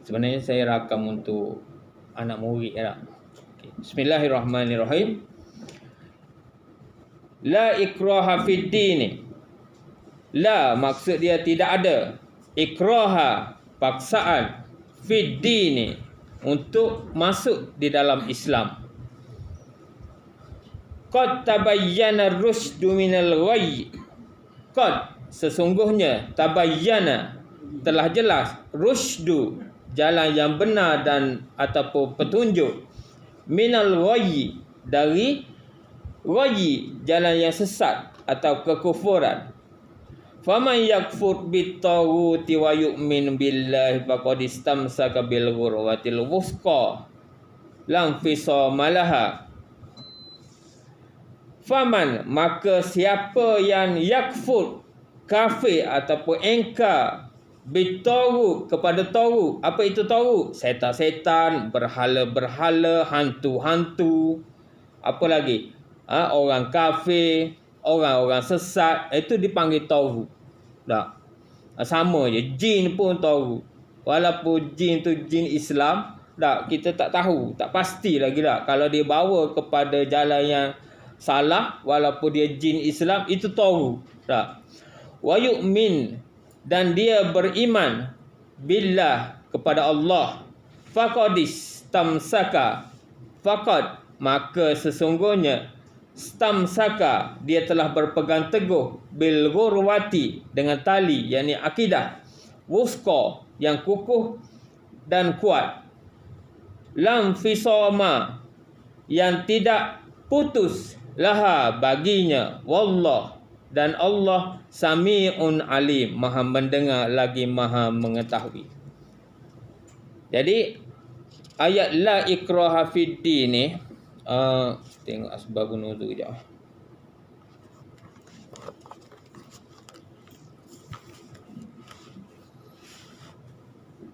Sebenarnya saya rakam untuk anak murid lah. Okay. Bismillahirrahmanirrahim. La ikraha fid din. La maksud dia tidak ada. Ikraha paksaan fid din untuk masuk di dalam Islam. Qad tabayyana ar-rusydu minal ghayy. Qad sesungguhnya tabayyana telah jelas rusydu jalan yang benar dan ataupun petunjuk minal ghayy dari ghayy jalan yang sesat atau kekufuran. Faman yakfur bit-taghuti wa yu'min billahi faqad istamsaka bil ghurwatil wuthqa lam fisama laha. Faman maka siapa yang yakfur kafir ataupun engkar bitaghut kepada taghut. Apa itu taghut? Setan-setan, berhala-berhala, hantu-hantu. Apa lagi? Orang kafir, orang-orang sesat, itu dipanggil taghut. Tak. Sama je, jin pun taghut. Walaupun jin tu jin Islam, tak, kita tak tahu, tak pasti lagi tak. Kalau dia bawa kepada jalan yang salah, walaupun dia jin Islam, itu taghut. Tak. Wa yu'min, dan dia beriman billah kepada Allah. Faqadis tamsaka, faqad maka sesungguhnya stamsaka dia telah berpegang teguh bil ghurwati dengan tali, yakni akidah wusqa yang kukuh dan kuat, lam fisama yang tidak putus laha baginya, wallah dan Allah sami'un alim, maha mendengar lagi maha mengetahui. Jadi ayat la ikraha fid din ni tengok asbabun nuzul sekejap.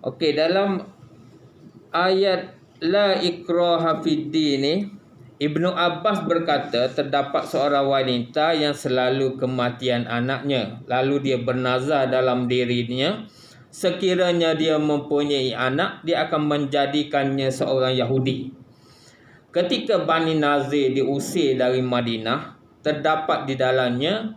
Okey, dalam ayat la ikraha fid din ni Ibnu Abbas berkata terdapat seorang wanita yang selalu kematian anaknya. Lalu dia bernazar dalam dirinya, sekiranya dia mempunyai anak, dia akan menjadikannya seorang Yahudi. Ketika Bani Nazir diusir dari Madinah, terdapat di dalamnya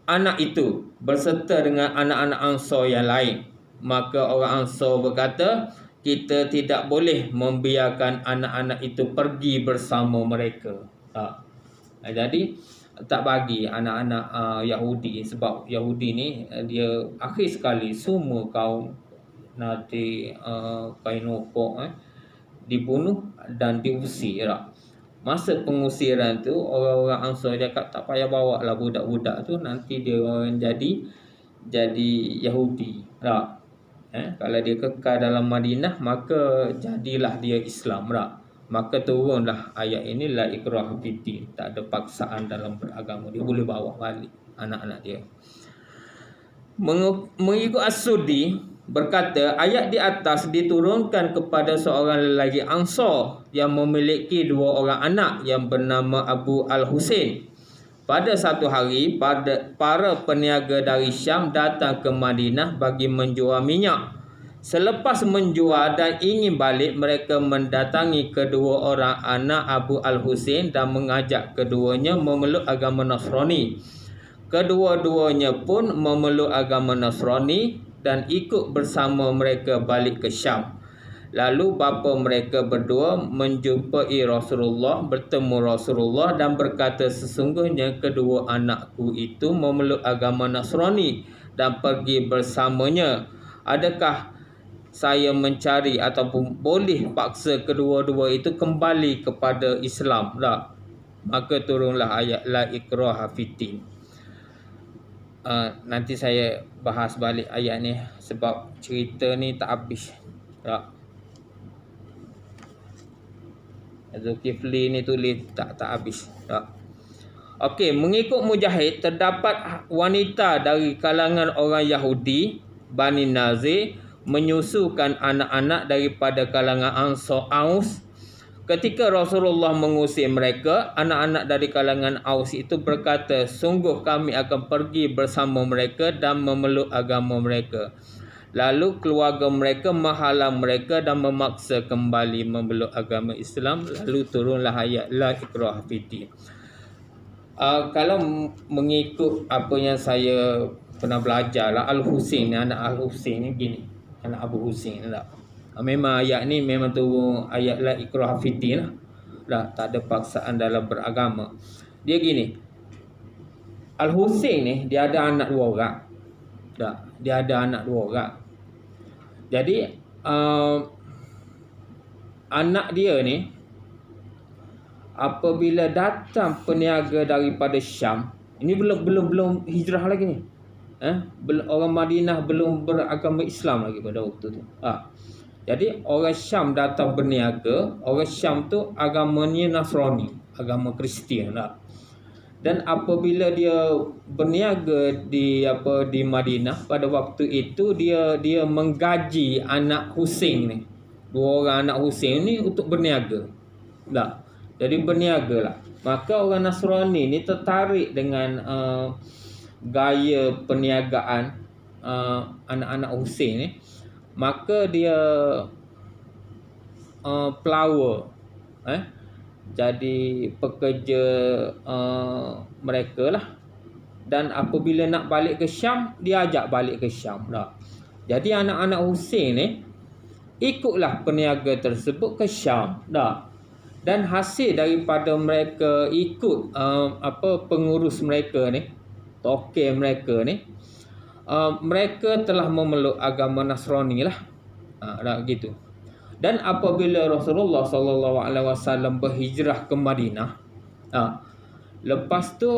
anak itu berserta dengan anak-anak Ansar yang lain. Maka orang Ansar berkata, kita tidak boleh membiarkan anak-anak itu pergi bersama mereka. Jadi tak bagi anak-anak Yahudi, sebab Yahudi ni dia akhir sekali semua kaum nanti Kainuqa dibunuh dan diusir. Masa pengusiran tu orang-orang Ansar cakap tak payah bawa lah budak-budak tu, nanti dia orang jadi Yahudi. Kalau dia kekal dalam Madinah, maka jadilah dia Islam. Maka turunlah ayat ini la ikraha fid din. Tak ada paksaan dalam beragama. Dia boleh bawa balik anak-anak dia. Mengikut As-Suddi berkata, ayat di atas diturunkan kepada seorang lelaki Ansar yang memiliki 2 orang anak yang bernama Abu Al-Husain. Pada satu hari, para peniaga dari Syam datang ke Madinah bagi menjual minyak. Selepas menjual dan ingin balik, mereka mendatangi kedua orang anak Abu Al-Husain dan mengajak keduanya memeluk agama Nasrani. Kedua-duanya pun memeluk agama Nasrani dan ikut bersama mereka balik ke Syam. Lalu bapa mereka berdua menjumpai Rasulullah, bertemu Rasulullah dan berkata, sesungguhnya kedua anakku itu memeluk agama Nasrani dan pergi bersamanya. Adakah saya mencari ataupun boleh paksa kedua-dua itu kembali kepada Islam? Tak. Maka turunlah ayat la ikraha fid din. Nanti saya bahas balik ayat ni sebab cerita ni tak habis. Tak. Zulkifli ni tulis tak habis. Tak. Okey, mengikut Mujahid, terdapat wanita dari kalangan orang Yahudi Bani Nazir menyusukan anak-anak daripada kalangan Ansar Aus. Ketika Rasulullah mengusir mereka, anak-anak dari kalangan Aus itu berkata, sungguh kami akan pergi bersama mereka dan memeluk agama mereka. Lalu keluarga mereka menghalang mereka dan memaksa kembali memeluk agama Islam. Lalu turunlah ayat la ikraha fiddin. Kalau mengikut apa yang saya pernah belajar lah, Al-Husain ni, anak Al-Husain ni gini, anak Abu Husain lah. Memang ayat ni memang turun ayat la ikraha fiddin lah. Tak ada paksaan dalam beragama. Dia gini, Al-Husain ni dia ada anak 2 orang. Dia ada anak 2 orang. Jadi anak dia ni apabila datang peniaga daripada Syam, ini belum hijrah lagi ni. Orang Madinah belum beragama Islam lagi pada waktu tu. Jadi orang Syam datang berniaga. Orang Syam tu agamanya Nasrani, agama Kristian lah. Dan apabila dia berniaga di Madinah pada waktu itu, dia menggaji anak Husain ni, 2 orang anak Husain ni untuk berniaga. Jadi berniaga lah. Maka orang Nasrani ni tertarik dengan gaya perniagaan anak-anak Husain ni. Maka dia pelawa, jadi pekerja mereka lah. Dan apabila nak balik ke Syam, dia ajak balik ke Syam lah. Jadi anak-anak Husain ni ikutlah peniaga tersebut ke Syam dah. Dan hasil daripada mereka ikut pengurus mereka ni, toke mereka ni, mereka telah memeluk agama Nasrani lah. Gitu. Dan apabila Rasulullah SAW berhijrah ke Madinah, lepas tu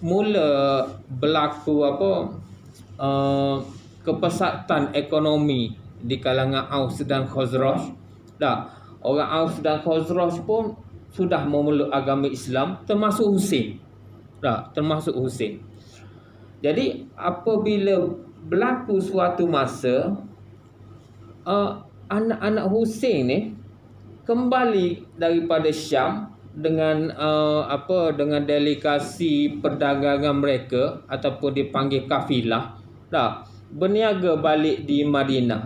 mula berlaku kepesatan ekonomi di kalangan Aus dan Khazraj. Orang Aus dan Khazraj pun sudah memeluk agama Islam, termasuk Husain. Termasuk Husain. Jadi apabila berlaku suatu masa, anak-anak Husain ni kembali daripada Syam dengan dengan delegasi perdagangan mereka ataupun dipanggil kafilah, berniaga balik di Madinah.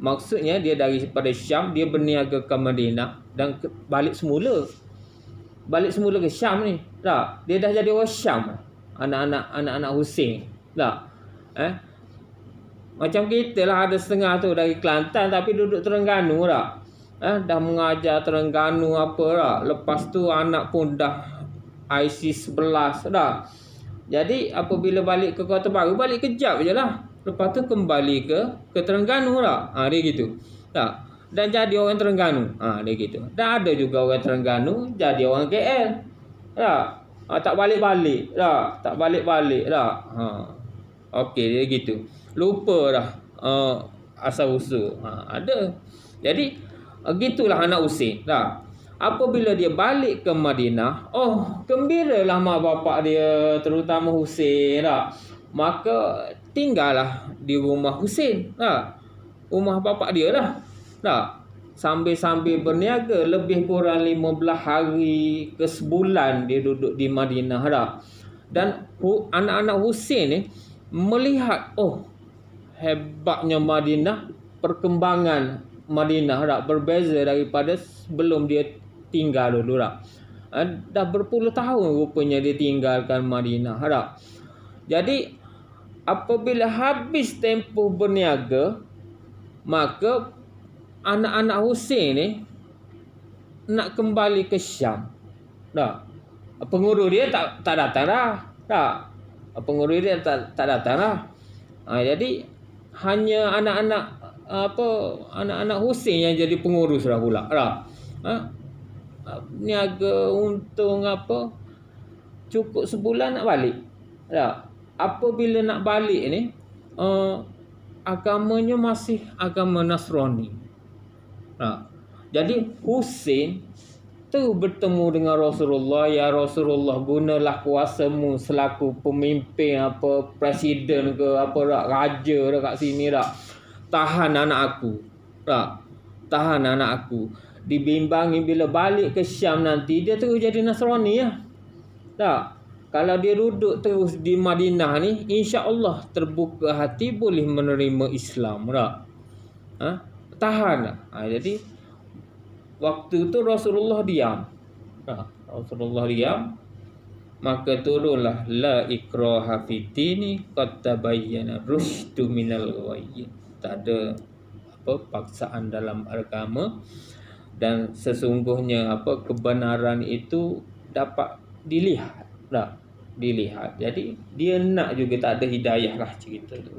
Maksudnya dia daripada Syam, dia berniaga ke Madinah dan balik semula ke Syam ni. Dia dah jadi orang Syam, anak-anak Husain. Macam kita lah, ada setengah tu dari Kelantan tapi duduk Terengganu dah mengajar Terengganu lepas tu anak pun dah IC 11 Jadi apabila balik ke Kota Baru, balik kejap je lah, lepas tu kembali ke Terengganu dia gitu. Dan jadi orang Terengganu, dia gitu. Dan ada juga orang Terengganu jadi orang KL. Tak balik-balik Okey, dia gitu. Lupa dah asal usul. Ada. Jadi gitulah anak Husain. Apabila dia balik ke Madinah, gembiralah mak bapak dia, terutama Husain. Maka tinggallah di rumah Husain. Rumah bapak dia lah. Sambil berniaga lebih kurang 15 hari ke sebulan dia duduk di Madinah. Dan anak-anak Husain ni melihat, hebatnya Madinah, perkembangan Madinah berbeza daripada sebelum dia tinggal dulu. Dah berpuluh tahun rupanya dia tinggalkan Madinah. Jadi apabila habis tempoh berniaga, maka anak-anak Husain ni nak kembali ke Syam. Pengurus dia tak datang dah. Pengurus dia tak datang dah. Jadi hanya anak-anak Husain yang jadi pengurus dah pula. Niaga untung cukup sebulan nak balik. Apabila nak balik ni, agamanya masih agama Nasrani. Jadi Husain tu bertemu dengan Rasulullah. Ya Rasulullah, gunalah kuasamu selaku pemimpin, presiden ke raja kat sini tahan anak aku. Tahan anak aku. Dibimbangi bila balik ke Syam nanti dia terus jadi Nasrani . kalau dia duduk terus di Madinah ni, insya-Allah terbuka hati boleh menerima Islam tak? Tahan tak? Jadi waktu tu Rasulullah diam. Rasulullah diam, maka turunlah la ikraha fiddini qad tabayyana rusydu minal ghayy. Tak ada paksaan dalam agama, dan sesungguhnya kebenaran itu dapat dilihat. Jadi dia nak juga tak ada hidayah lah cerita tu.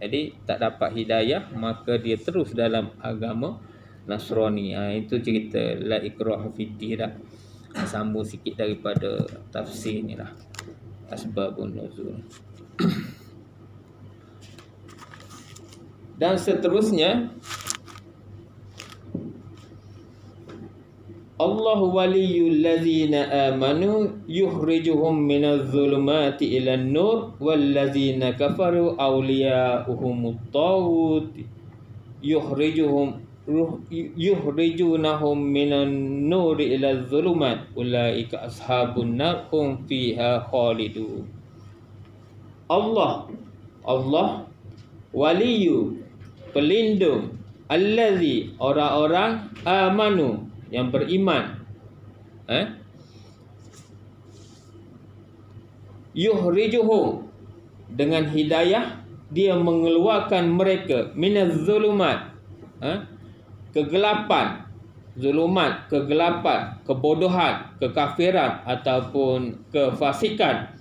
Jadi tak dapat hidayah, maka dia terus dalam agama Nasrani. Itu cerita la ikraha fiddin dah. Sambung sikit daripada tafsir ni lah, asbabun nuzul. Dan seterusnya, Allahu waliyul ladzina amanu yukhrijuhum minadh dhulumati ilan nur wal ladzina kafaru awliya'uhumut taghut yukhrijunahum minan nuri ilal dhulumat ulaika ashabun nar hum fiha khalidun. Allah waliyu, pelindung, allazi, orang-orang, amanu, yang beriman, yukhrijuhum, dengan hidayah dia mengeluarkan mereka, minaz zulumat, kegelapan, zulumat, kegelapan, kebodohan, kekafiran ataupun kefasikan,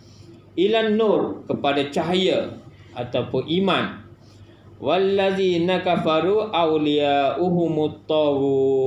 ilan nur, kepada cahaya ataupun iman. Wallazina kafaru awliya'uhumut taghut,